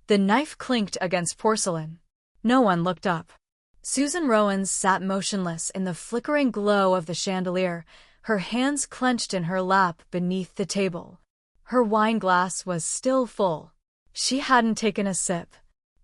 The knife clinked against porcelain. No one looked up. Susan Rowans sat motionless in the flickering glow of the chandelier, her hands clenched in her lap beneath the table. Her wine glass was still full. She hadn't taken a sip.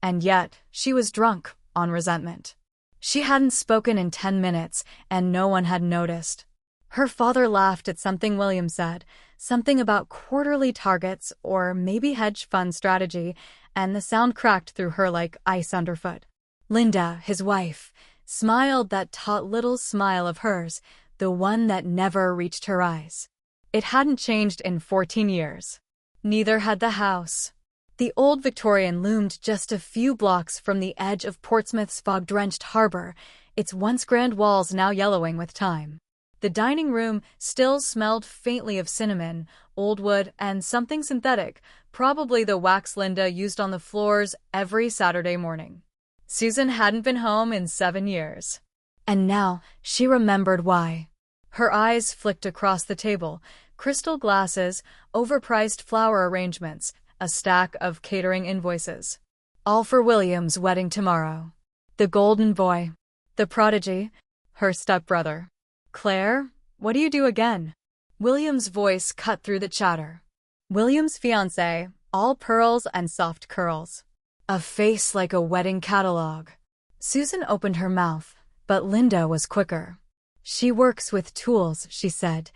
And yet, she was drunk on resentment. She hadn't spoken in 10 minutes, and no one had noticed. Her father laughed at something William said, something about quarterly targets or maybe hedge fund strategy, and the sound cracked through her like ice underfoot. Linda, his wife, smiled that taut little smile of hers, the one that never reached her eyes. It hadn't changed in 14 years. Neither had the house. The old Victorian loomed just a few blocks from the edge of Portsmouth's fog-drenched harbor, its once grand walls now yellowing with time. The dining room still smelled faintly of cinnamon, old wood, and something synthetic, probably the wax Linda used on the floors every Saturday morning. Susan hadn't been home in 7 years. And now she remembered why. Her eyes flicked across the table, crystal glasses, overpriced flower arrangements, a stack of catering invoices. All for William's wedding tomorrow. The golden boy. The prodigy. Her stepbrother. Claire, what do you do again? William's voice cut through the chatter. William's fiancé, all pearls and soft curls. A face like a wedding catalog. Susan opened her mouth, but Linda was quicker. She works with tools, she said,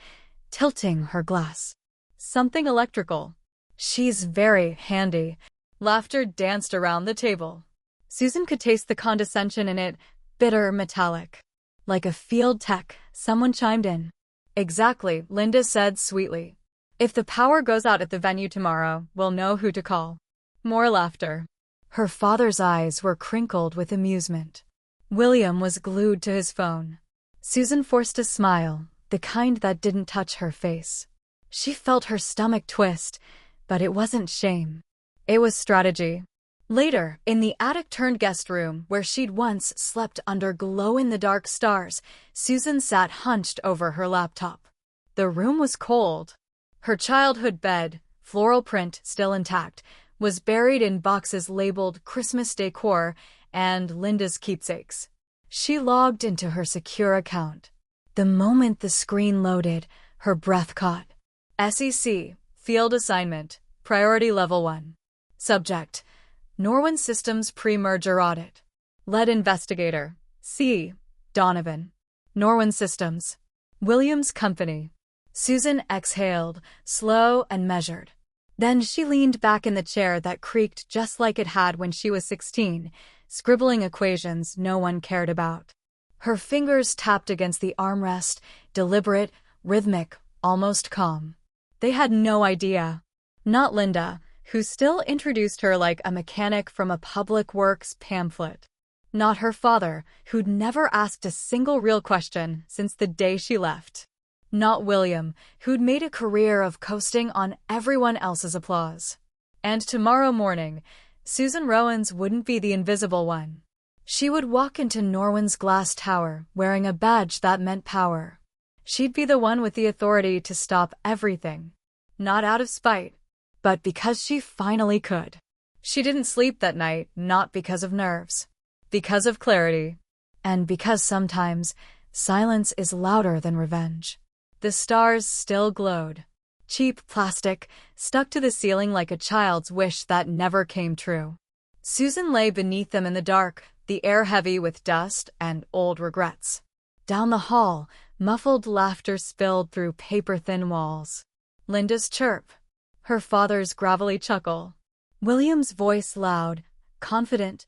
tilting her glass. Something electrical. She's very handy. Laughter danced around the table. Susan could taste the condescension in it, bitter, metallic. Like a field tech, someone chimed in. Exactly, Linda said sweetly. If the power goes out at the venue tomorrow, we'll know who to call. More laughter. Her father's eyes were crinkled with amusement. William was glued to his phone. Susan forced a smile, the kind that didn't touch her face. She felt her stomach twist, but it wasn't shame. It was strategy. Later, in the attic-turned-guest room where she'd once slept under glow-in-the-dark stars, Susan sat hunched over her laptop. The room was cold. Her childhood bed, floral print still intact, was buried in boxes labeled Christmas decor and Linda's keepsakes. She logged into her secure account. The moment the screen loaded, her breath caught. SEC, Field Assignment, Priority Level 1. Subject, Norwin Systems Pre-Merger Audit. Lead Investigator, C. Donovan. Norwin Systems. Williams Company. Susan exhaled, slow and measured. Then she leaned back in the chair that creaked just like it had when she was 16, scribbling equations no one cared about. Her fingers tapped against the armrest, deliberate, rhythmic, almost calm. They had no idea. Not Linda, who still introduced her like a mechanic from a public works pamphlet. Not her father, who'd never asked a single real question since the day she left. Not William, who'd made a career of coasting on everyone else's applause. And tomorrow morning, Susan Rowans wouldn't be the invisible one. She would walk into Norwin's glass tower wearing a badge that meant power. She'd be the one with the authority to stop everything. Not out of spite, but because she finally could. She didn't sleep that night, not because of nerves. Because of clarity. And because sometimes, silence is louder than revenge. The stars still glowed. Cheap plastic, stuck to the ceiling like a child's wish that never came true. Susan lay beneath them in the dark, the air heavy with dust and old regrets. Down the hall, muffled laughter spilled through paper-thin walls. Linda's chirp. Her father's gravelly chuckle. William's voice loud, confident,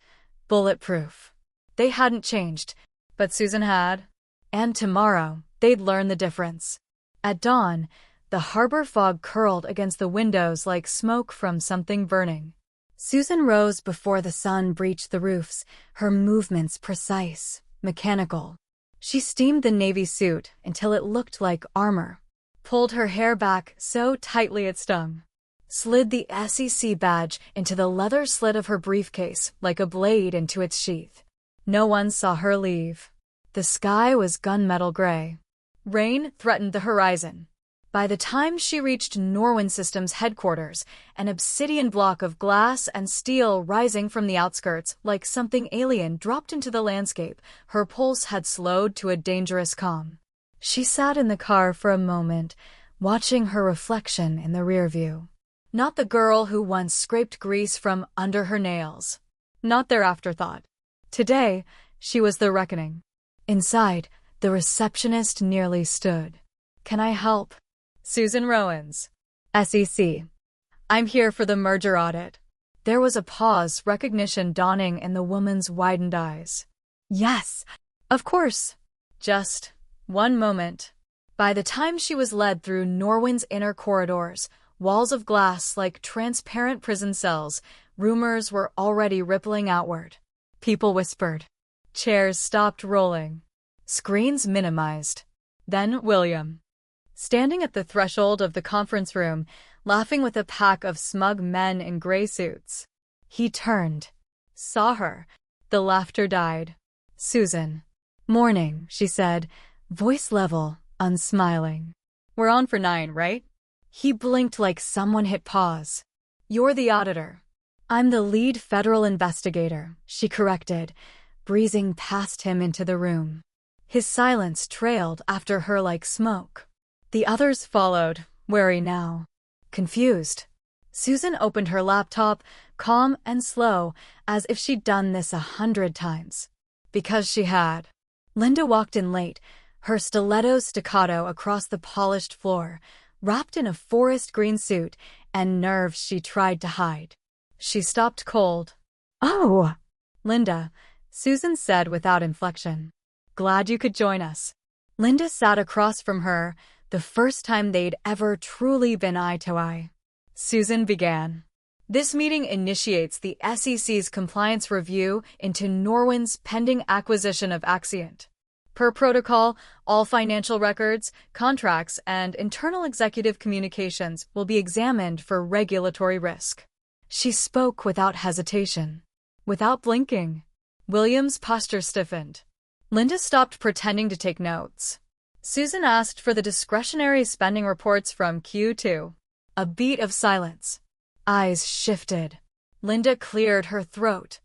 bulletproof. They hadn't changed, but Susan had. And tomorrow, they'd learn the difference. At dawn, the harbor fog curled against the windows like smoke from something burning. Susan rose before the sun breached the roofs, her movements precise, mechanical. She steamed the navy suit until it looked like armor, pulled her hair back so tightly it stung, slid the SEC badge into the leather slit of her briefcase like a blade into its sheath. No one saw her leave. The sky was gunmetal gray. Rain threatened the horizon. By the time she reached Norwin Systems headquarters, an obsidian block of glass and steel rising from the outskirts like something alien dropped into the landscape, her pulse had slowed to a dangerous calm. She sat in the car for a moment, watching her reflection in the rear view. Not the girl who once scraped grease from under her nails. Not their afterthought. Today, she was the reckoning. Inside, the receptionist nearly stood. "Can I help?" "Susan Rowans, SEC. I'm here for the merger audit." There was a pause, recognition dawning in the woman's widened eyes. "Yes, of course. Just one moment." By the time she was led through Norwin's inner corridors, walls of glass like transparent prison cells, rumors were already rippling outward. People whispered. Chairs stopped rolling. Screens minimized. Then William, standing at the threshold of the conference room, laughing with a pack of smug men in gray suits. He turned, saw her. The laughter died. "Susan." "Morning," she said, voice level, unsmiling. "We're on for 9, right?" He blinked like someone hit pause. "You're the auditor." "I'm the lead federal investigator," she corrected, breezing past him into the room. His silence trailed after her like smoke. The others followed, wary now. Confused. Susan opened her laptop, calm and slow, as if she'd done this 100 times. Because she had. Linda walked in late, her stiletto staccato across the polished floor, wrapped in a forest green suit and nerves she tried to hide. She stopped cold. "Oh, Linda," Susan said without inflection. "Glad you could join us." Linda sat across from her, the first time they'd ever truly been eye to eye. Susan began. "This meeting initiates the SEC's compliance review into Norwin's pending acquisition of Axient. Per protocol, all financial records, contracts, and internal executive communications will be examined for regulatory risk." She spoke without hesitation, without blinking. William's posture stiffened. Linda stopped pretending to take notes. Susan asked for the discretionary spending reports from Q2. A beat of silence. Eyes shifted. Linda cleared her throat.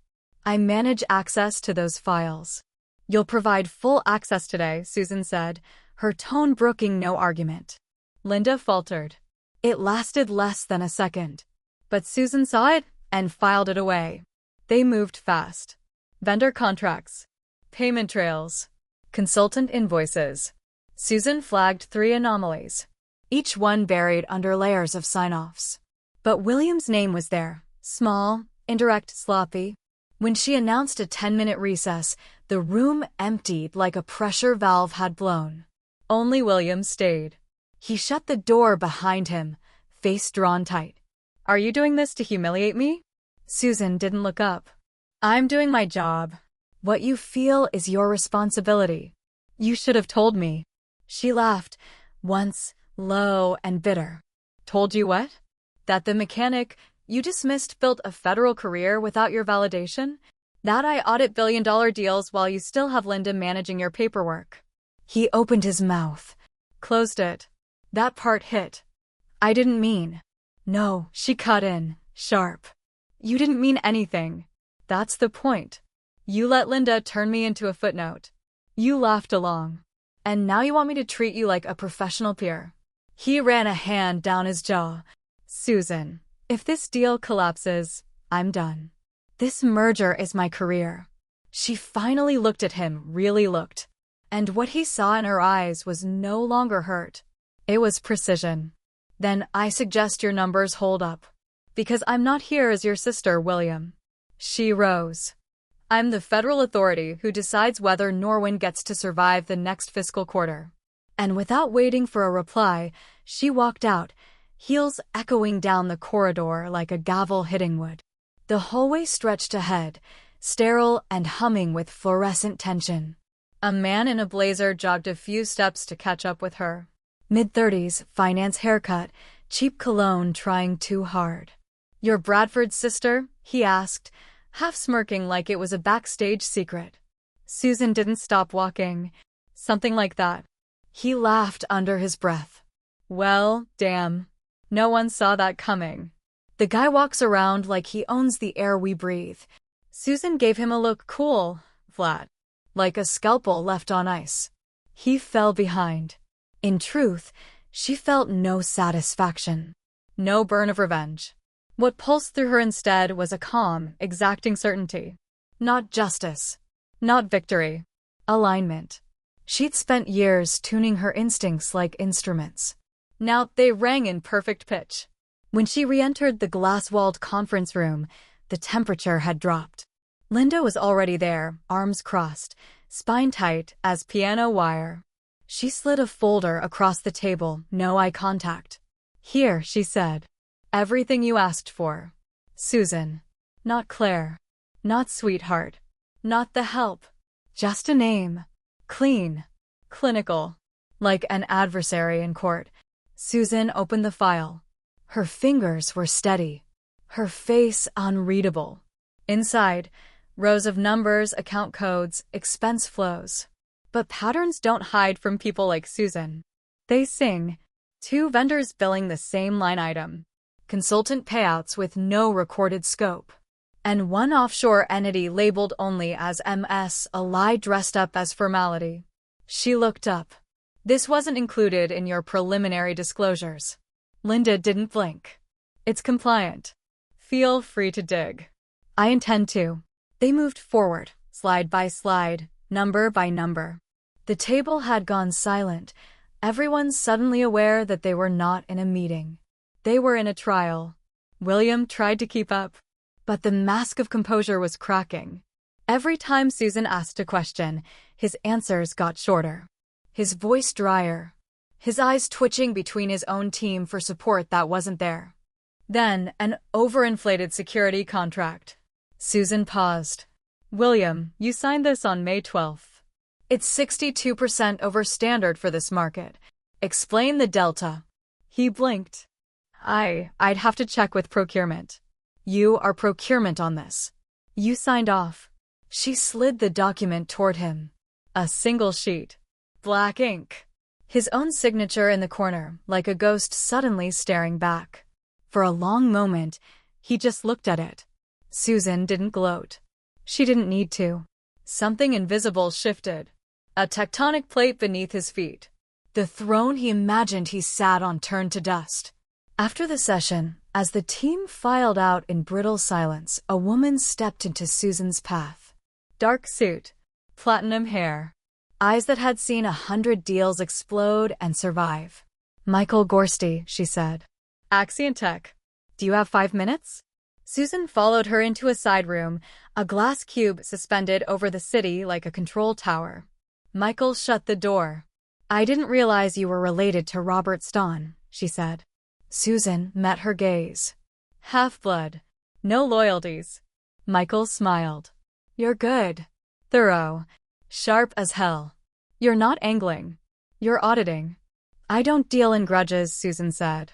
"I manage access to those files." "You'll provide full access today," Susan said, her tone brooking no argument. Linda faltered. It lasted less than a second. But Susan saw it and filed it away. They moved fast. Vendor contracts. Payment trails. Consultant invoices. Susan flagged 3 anomalies, each one buried under layers of sign-offs. But William's name was there, small, indirect, sloppy. When she announced a 10-minute recess, the room emptied like a pressure valve had blown. Only William stayed. He shut the door behind him, face drawn tight. "Are you doing this to humiliate me?" Susan didn't look up. "I'm doing my job. What you feel is your responsibility. You should have told me." She laughed, once, low and bitter. "Told you what? That the mechanic you dismissed built a federal career without your validation? That I audit billion-dollar deals while you still have Linda managing your paperwork?" He opened his mouth, closed it. That part hit. "I didn't mean." "No," she cut in, sharp. "You didn't mean anything. That's the point. You let Linda turn me into a footnote. You laughed along. And now you want me to treat you like a professional peer." He ran a hand down his jaw. "Susan, if this deal collapses, I'm done. This merger is my career." She finally looked at him, really looked. And what he saw in her eyes was no longer hurt. It was precision. "Then I suggest your numbers hold up. Because I'm not here as your sister, William." She rose. "I'm the federal authority who decides whether Norwin gets to survive the next fiscal quarter." And without waiting for a reply, she walked out, heels echoing down the corridor like a gavel hitting wood. The hallway stretched ahead, sterile and humming with fluorescent tension. A man in a blazer jogged a few steps to catch up with her. Mid-30s, finance haircut, cheap cologne trying too hard. "You're Bradford's sister?" he asked, half smirking like it was a backstage secret. Susan didn't stop walking. "Something like that." He laughed under his breath. Well, damn. No one saw that coming. The guy walks around like he owns the air we breathe. Susan gave him a look cool, flat, like a scalpel left on ice. He fell behind. In truth, she felt no satisfaction. No burn of revenge. What pulsed through her instead was a calm, exacting certainty. Not justice. Not victory. Alignment. She'd spent years tuning her instincts like instruments. Now they rang in perfect pitch. When she re-entered the glass-walled conference room, the temperature had dropped. Linda was already there, arms crossed, spine tight as piano wire. She slid a folder across the table, no eye contact. Here, she said. Everything you asked for. Susan. Not Claire. Not sweetheart. Not the help. Just a name. Clean. Clinical. Like an adversary in court. Susan opened the file. Her fingers were steady. Her face unreadable. Inside, rows of numbers, account codes, expense flows. But patterns don't hide from people like Susan. They sing. 2 vendors billing the same line item. Consultant payouts with no recorded scope. And 1 offshore entity labeled only as MS, a lie dressed up as formality. She looked up. This wasn't included in your preliminary disclosures. Linda didn't blink. It's compliant. Feel free to dig. I intend to. They moved forward, slide by slide, number by number. The table had gone silent, everyone suddenly aware that they were not in a meeting. They were in a trial. William tried to keep up, but the mask of composure was cracking. Every time Susan asked a question, his answers got shorter. His voice drier. His eyes twitching between his own team for support that wasn't there. Then, an overinflated security contract. Susan paused. William, you signed this on May 12th. It's 62% over standard for this market. Explain the delta. He blinked. I'd have to check with procurement. You are procurement on this. You signed off. She slid the document toward him. A single sheet. Black ink. His own signature in the corner, like a ghost suddenly staring back. For a long moment, he just looked at it. Susan didn't gloat. She didn't need to. Something invisible shifted. A tectonic plate beneath his feet. The throne he imagined he sat on turned to dust. After the session, as the team filed out in brittle silence, a woman stepped into Susan's path. Dark suit. Platinum hair. Eyes that had seen 100 deals explode and survive. Michael Gorsty, she said. Axient Tech. Do you have 5 minutes? Susan followed her into a side room, a glass cube suspended over the city like a control tower. Michael shut the door. I didn't realize you were related to Robert Stahn, she said. Susan met her gaze. Half-blood. No loyalties. Michael smiled. You're good. Thorough. Sharp as hell. You're not angling. You're auditing. I don't deal in grudges, Susan said.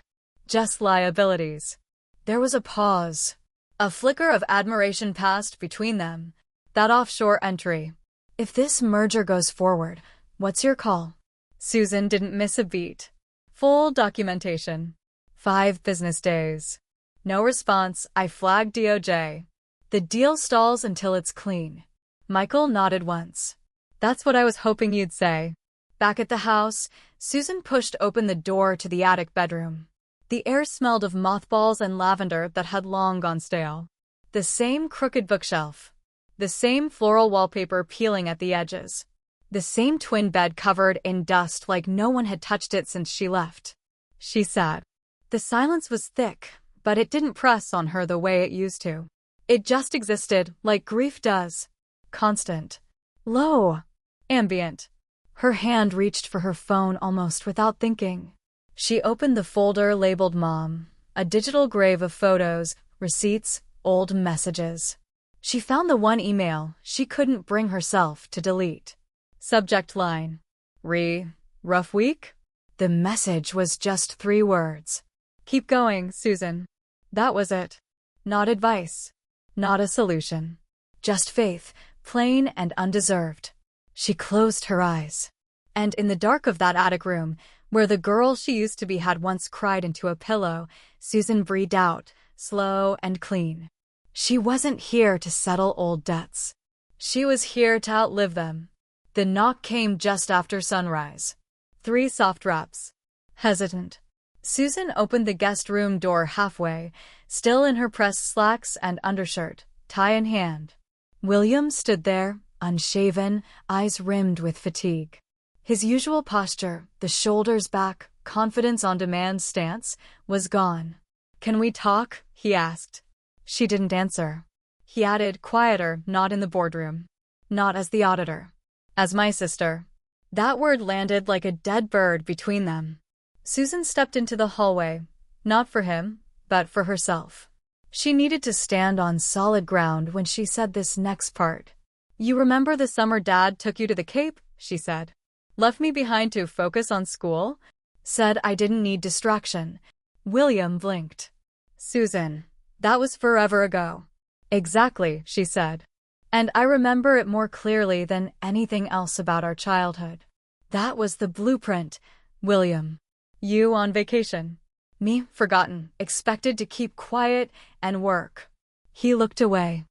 Just liabilities. There was a pause. A flicker of admiration passed between them. That offshore entry. If this merger goes forward, what's your call? Susan didn't miss a beat. Full documentation. 5 business days. No response. I flagged DOJ. The deal stalls until it's clean. Michael nodded once. That's what I was hoping you'd say. Back at the house, Susan pushed open the door to the attic bedroom. The air smelled of mothballs and lavender that had long gone stale. The same crooked bookshelf. The same floral wallpaper peeling at the edges. The same twin bed covered in dust like no one had touched it since she left. She sat. The silence was thick, but it didn't press on her the way it used to. It just existed, like grief does. Constant. Low. Ambient. Her hand reached for her phone almost without thinking. She opened the folder labeled Mom, a digital grave of photos, receipts, old messages. She found the one email she couldn't bring herself to delete. Subject line. Rough week? The message was just 3 words. Keep going, Susan. That was it. Not advice. Not a solution. Just faith, plain and undeserved. She closed her eyes. And in the dark of that attic room, Where the girl she used to be had once cried into a pillow, Susan breathed out, slow and clean. She wasn't here to settle old debts. She was here to outlive them. The knock came just after sunrise. 3 soft raps. Hesitant. Susan opened the guest room door halfway, still in her pressed slacks and undershirt, tie in hand. William stood there, unshaven, eyes rimmed with fatigue. His usual posture, the shoulders back, confidence on demand stance, was gone. "Can we talk?" he asked. She didn't answer. He added, quieter, not in the boardroom. "Not as the auditor. As my sister." That word landed like a dead bird between them. Susan stepped into the hallway, not for him, but for herself. She needed to stand on solid ground when she said this next part. "You remember the summer Dad took you to the Cape?" she said. "Left me behind to focus on school? Said I didn't need distraction." William blinked. "Susan, that was forever ago." "Exactly," she said. "And I remember it more clearly than anything else about our childhood. That was the blueprint, William. You on vacation. Me, forgotten, expected to keep quiet and work." He looked away.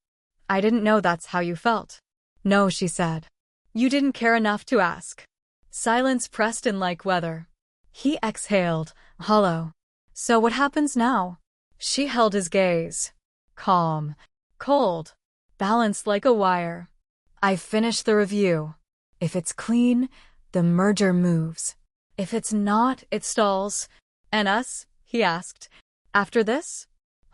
"I didn't know that's how you felt." "No," she said. "You didn't care enough to ask." Silence pressed in like weather. He exhaled, hollow. "So what happens now?" She held his gaze. Calm, cold, balanced like a wire. "I finished the review. If it's clean, the merger moves. If it's not, it stalls." "And us?" he asked. "After this?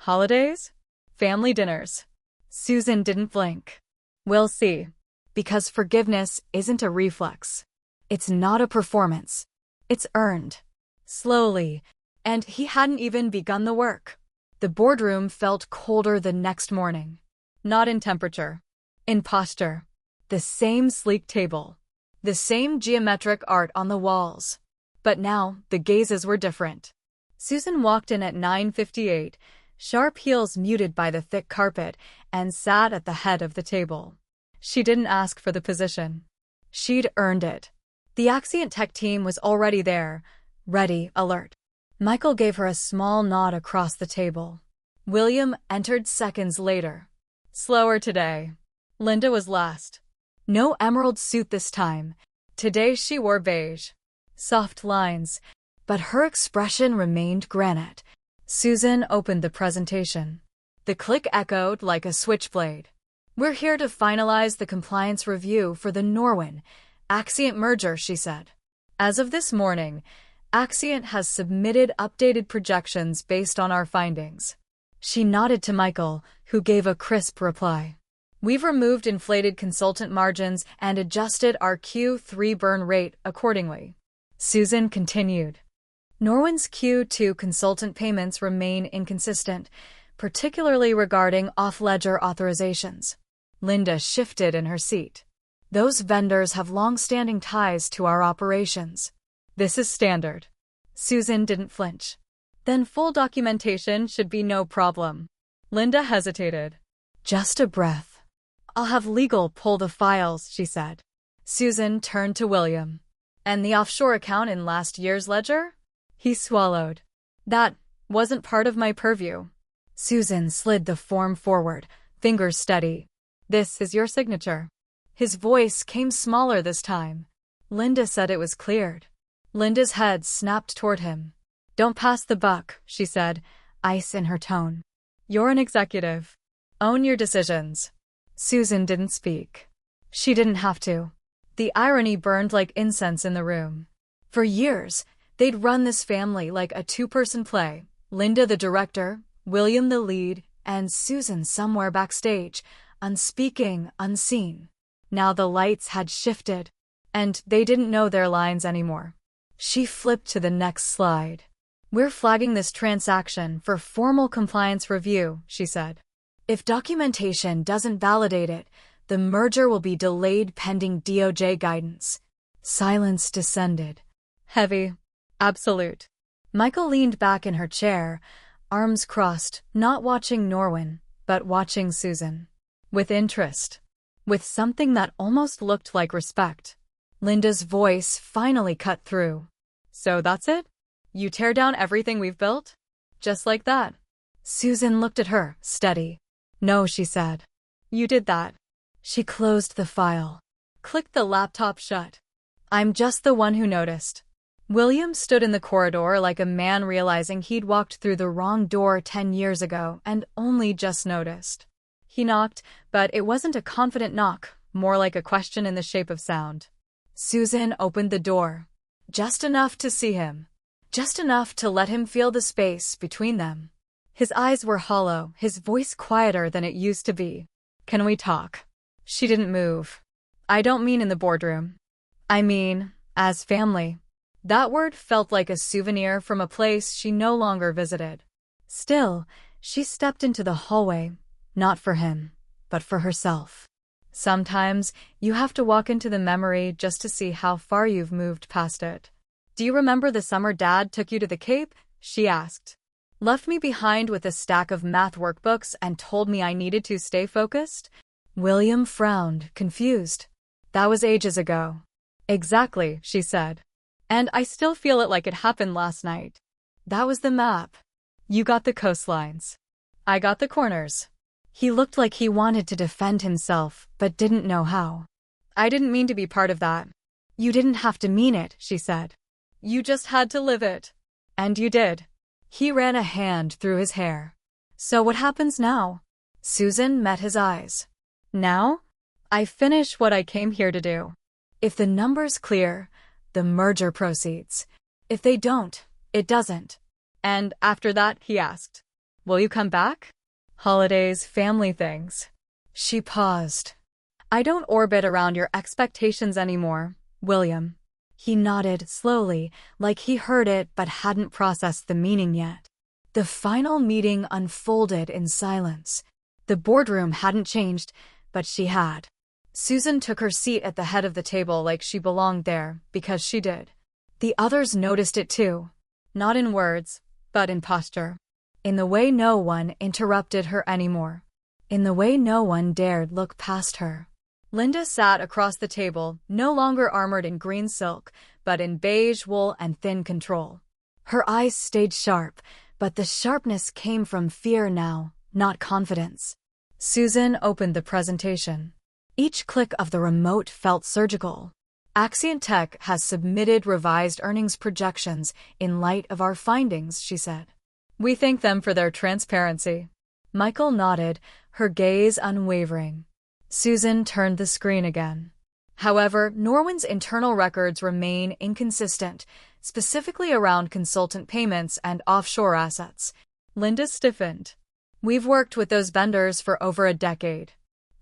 Holidays? Family dinners?" Susan didn't blink. "We'll see. Because forgiveness isn't a reflex. It's not a performance. It's earned. Slowly. And he hadn't even begun the work." The boardroom felt colder the next morning. Not in temperature. In posture. The same sleek table. The same geometric art on the walls. But now, the gazes were different. Susan walked in at 9:58, sharp heels muted by the thick carpet, and sat at the head of the table. She didn't ask for the position. She'd earned it. The Axient Tech team was already there, ready, alert. Michael gave her a small nod across the table. William entered seconds later. Slower today. Linda was last. No emerald suit this time. Today she wore beige. Soft lines, but her expression remained granite. Susan opened the presentation. The click echoed like a switchblade. "We're here to finalize the compliance review for the Norwin Axient merger," she said. "As of this morning, Axient has submitted updated projections based on our findings." She nodded to Michael, who gave a crisp reply. "We've removed inflated consultant margins and adjusted our Q3 burn rate accordingly." Susan continued. "Norwin's Q2 consultant payments remain inconsistent, particularly regarding off-ledger authorizations." Linda shifted in her seat. "Those vendors have long-standing ties to our operations. This is standard." Susan didn't flinch. "Then full documentation should be no problem." Linda hesitated. "Just a breath. I'll have legal pull the files," she said. Susan turned to William. "And the offshore account in last year's ledger?" He swallowed. "That wasn't part of my purview." Susan slid the form forward, fingers steady. "This is your signature." His voice came smaller this time. Linda said it was cleared. Linda's head snapped toward him. "Don't pass the buck," she said, ice in her tone. "You're an executive. Own your decisions." Susan didn't speak. She didn't have to. The irony burned like incense in the room. For years, they'd run this family like a two-person play. Linda the director, William the lead, and Susan somewhere backstage, unspeaking, unseen. Now the lights had shifted, and they didn't know their lines anymore. She flipped to the next slide. "We're flagging this transaction for formal compliance review," she said. "If documentation doesn't validate it, the merger will be delayed pending DOJ guidance." Silence descended. Heavy. Absolute. Michael leaned back in her chair, arms crossed, not watching Norwin, but watching Susan. With interest. With something that almost looked like respect. Linda's voice finally cut through. So that's it? You tear down everything we've built? Just like that? Susan looked at her, steady. No, she said. You did that. She closed the file. Clicked the laptop shut. I'm just the one who noticed. William stood in the corridor like a man realizing he'd walked through the wrong door 10 years ago and only just noticed. He knocked, but it wasn't a confident knock, more like a question in the shape of sound. Susan opened the door. Just enough to see him. Just enough to let him feel the space between them. His eyes were hollow, his voice quieter than it used to be. Can we talk? She didn't move. I don't mean in the boardroom. I mean, as family. That word felt like a souvenir from a place she no longer visited. Still, she stepped into the hallway, not for him, but for herself. Sometimes, you have to walk into the memory just to see how far you've moved past it. Do you remember the summer Dad took you to the Cape? She asked. Left me behind with a stack of math workbooks and told me I needed to stay focused? William frowned, confused. That was ages ago. Exactly, she said. And I still feel it like it happened last night. That was the map. You got the coastlines. I got the corners. He looked like he wanted to defend himself, but didn't know how. I didn't mean to be part of that. You didn't have to mean it, she said. You just had to live it. And you did. He ran a hand through his hair. So what happens now? Susan met his eyes. Now? I finish what I came here to do. If the numbers clear, the merger proceeds. If they don't, it doesn't. And after that, he asked, will you come back? Holidays, family things. She paused. I don't orbit around your expectations anymore, William. He nodded slowly, like he heard it but hadn't processed the meaning yet. The final meeting unfolded in silence. The boardroom hadn't changed, but she had. Susan took her seat at the head of the table like she belonged there, because she did. The others noticed it too. Not in words, but in posture. In the way no one interrupted her anymore. In the way no one dared look past her. Linda sat across the table, no longer armored in green silk, but in beige wool and thin control. Her eyes stayed sharp, but the sharpness came from fear now, not confidence. Susan opened the presentation. Each click of the remote felt surgical. Axient Tech has submitted revised earnings projections in light of our findings, she said. We thank them for their transparency. Michael nodded, her gaze unwavering. Susan turned the screen again. However, Norwin's internal records remain inconsistent, specifically around consultant payments and offshore assets. Linda stiffened. We've worked with those vendors for over a decade.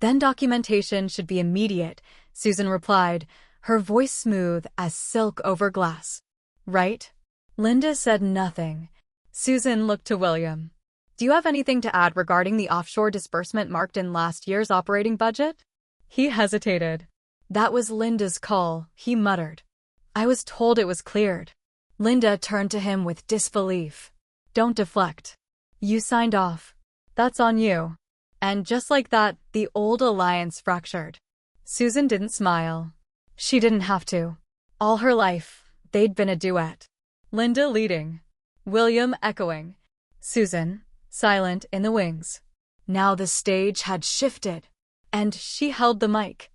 Then documentation should be immediate, Susan replied, her voice smooth as silk over glass. Right? Linda said nothing. Susan looked to William. Do you have anything to add regarding the offshore disbursement marked in last year's operating budget? He hesitated. That was Linda's call, he muttered. I was told it was cleared. Linda turned to him with disbelief. Don't deflect. You signed off. That's on you. And just like that, the old alliance fractured. Susan didn't smile. She didn't have to. All her life, they'd been a duet. Linda leading. William echoing. Susan, silent in the wings. Now the stage had shifted, and she held the mic.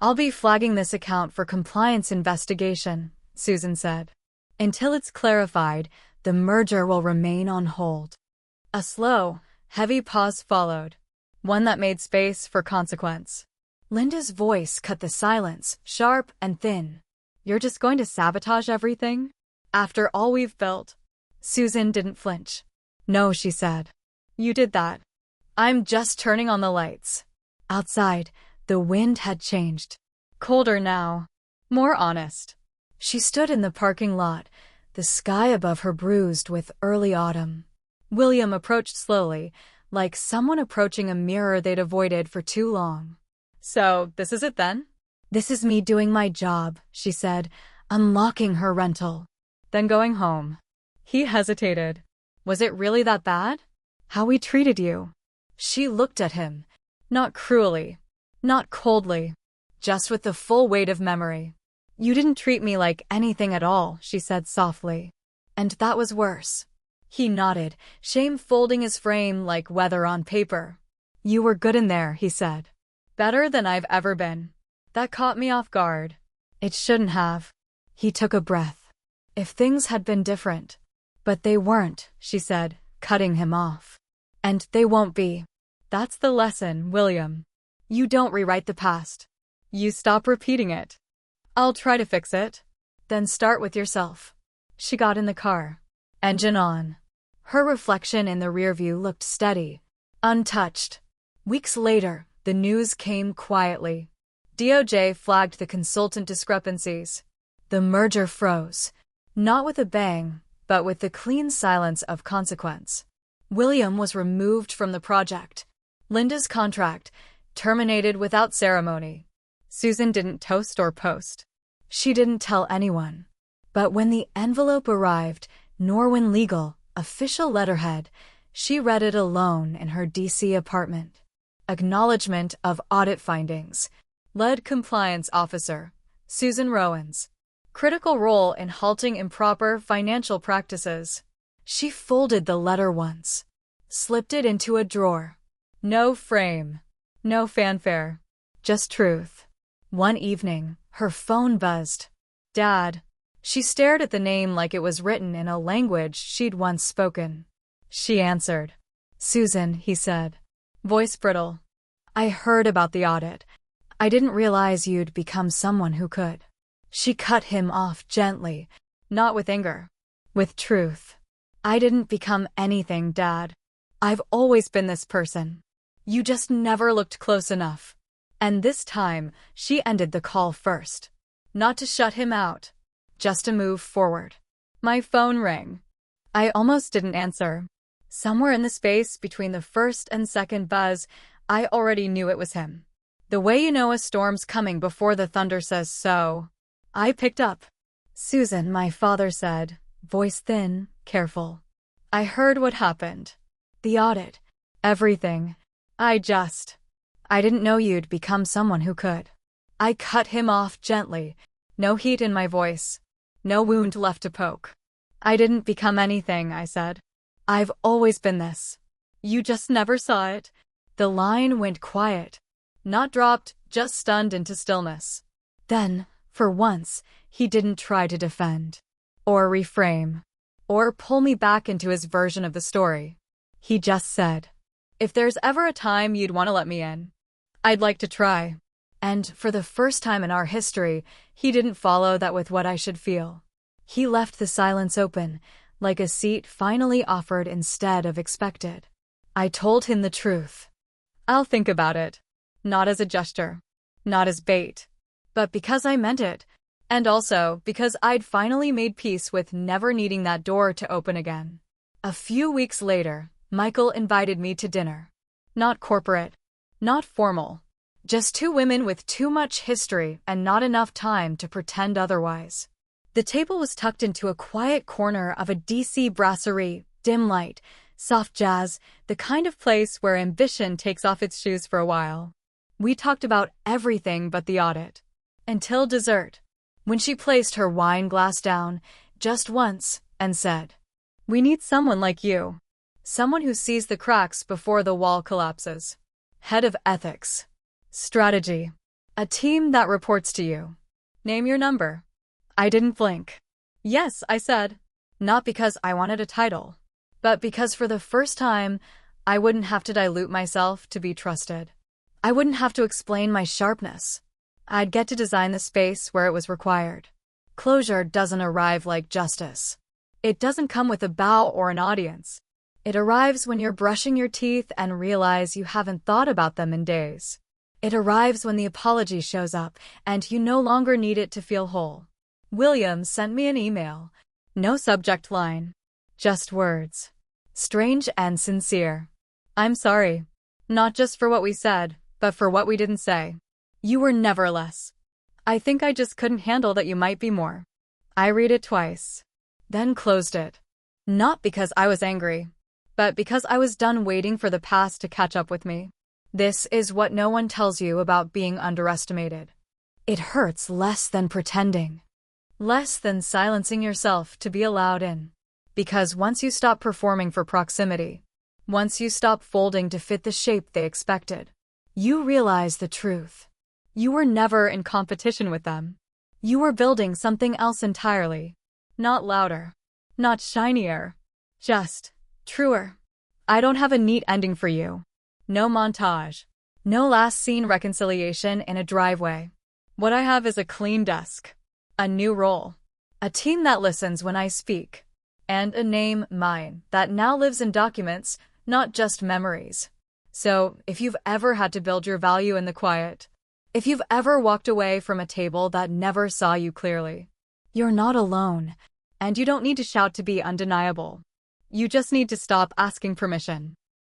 I'll be flagging this account for compliance investigation, Susan said. Until it's clarified, the merger will remain on hold. A slow, heavy pause followed, one that made space for consequence. Linda's voice cut the silence, sharp and thin. You're just going to sabotage everything? After all we've built? Susan didn't flinch. No, she said. You did that. I'm just turning on the lights. Outside, the wind had changed. Colder now. More honest. She stood in the parking lot, the sky above her bruised with early autumn. William approached slowly, like someone approaching a mirror they'd avoided for too long. So, this is it then? This is me doing my job, she said, unlocking her rental. Then going home. He hesitated. Was it really that bad? How we treated you? She looked at him. Not cruelly. Not coldly. Just with the full weight of memory. You didn't treat me like anything at all, she said softly. And that was worse. He nodded, shame folding his frame like weather on paper. You were good in there, he said. Better than I've ever been. That caught me off guard. It shouldn't have. He took a breath. If things had been different. But they weren't, she said, cutting him off. And they won't be. That's the lesson, William. You don't rewrite the past. You stop repeating it. I'll try to fix it. Then start with yourself. She got in the car. Engine on. Her reflection in the rearview looked steady, untouched. Weeks later, the news came quietly. DOJ flagged the consultant discrepancies. The merger froze. Not with a bang, but with the clean silence of consequence. William was removed from the project. Linda's contract terminated without ceremony. Susan didn't toast or post. She didn't tell anyone. But when the envelope arrived, Norwin Legal, official letterhead, she read it alone in her DC apartment. Acknowledgement of audit findings. Lead compliance officer, Susan Rowans. Critical role in halting improper financial practices. She folded the letter once. Slipped it into a drawer. No frame. No fanfare. Just truth. One evening, her phone buzzed. Dad. She stared at the name like it was written in a language she'd once spoken. She answered. Susan, he said. Voice brittle. I heard about the audit. I didn't realize you'd become someone who could. She cut him off gently, not with anger. With truth. I didn't become anything, Dad. I've always been this person. You just never looked close enough. And this time, she ended the call first. Not to shut him out. Just to move forward. My phone rang. I almost didn't answer. Somewhere in the space between the first and second buzz, I already knew it was him. The way you know a storm's coming before the thunder says so. I picked up. Susan, my father said, voice thin, careful. I heard what happened. The audit. Everything. I didn't know you'd become someone who could. I cut him off gently. No heat in my voice. No wound left to poke. I didn't become anything, I said. I've always been this. You just never saw it. The line went quiet. Not dropped, just stunned into stillness. Then, for once, he didn't try to defend. Or reframe. Or pull me back into his version of the story. He just said, if there's ever a time you'd want to let me in, I'd like to try. And for the first time in our history, he didn't follow that with what I should feel. He left the silence open, like a seat finally offered instead of expected. I told him the truth. I'll think about it. Not as a gesture. Not as bait. But because I meant it. And also because I'd finally made peace with never needing that door to open again. A few weeks later, Michael invited me to dinner. Not corporate. Not formal. Just two women with too much history and not enough time to pretend otherwise. The table was tucked into a quiet corner of a DC brasserie, dim light, soft jazz, the kind of place where ambition takes off its shoes for a while. We talked about everything but the audit. Until dessert, when she placed her wine glass down, just once, and said, we need someone like you. Someone who sees the cracks before the wall collapses. Head of ethics. Strategy. A team that reports to you. Name your number. I didn't blink. Yes, I said. Not because I wanted a title, but because for the first time, I wouldn't have to dilute myself to be trusted. I wouldn't have to explain my sharpness. I'd get to design the space where it was required. Closure doesn't arrive like justice. It doesn't come with a bow or an audience. It arrives when you're brushing your teeth and realize you haven't thought about them in days. It arrives when the apology shows up and you no longer need it to feel whole. William sent me an email. No subject line. Just words. Strange and sincere. I'm sorry. Not just for what we said, but for what we didn't say. You were never less. I think I just couldn't handle that you might be more. I read it twice. Then closed it. Not because I was angry, but because I was done waiting for the past to catch up with me. This is what no one tells you about being underestimated. It hurts less than pretending. Less than silencing yourself to be allowed in. Because once you stop performing for proximity, once you stop folding to fit the shape they expected, you realize the truth. You were never in competition with them. You were building something else entirely. Not louder. Not shinier. Just truer. I don't have a neat ending for you. No montage. No last scene reconciliation in a driveway. What I have is a clean desk. A new role. A team that listens when I speak. And a name, mine, that now lives in documents, not just memories. So, if you've ever had to build your value in the quiet, if you've ever walked away from a table that never saw you clearly, you're not alone, and you don't need to shout to be undeniable. You just need to stop asking permission.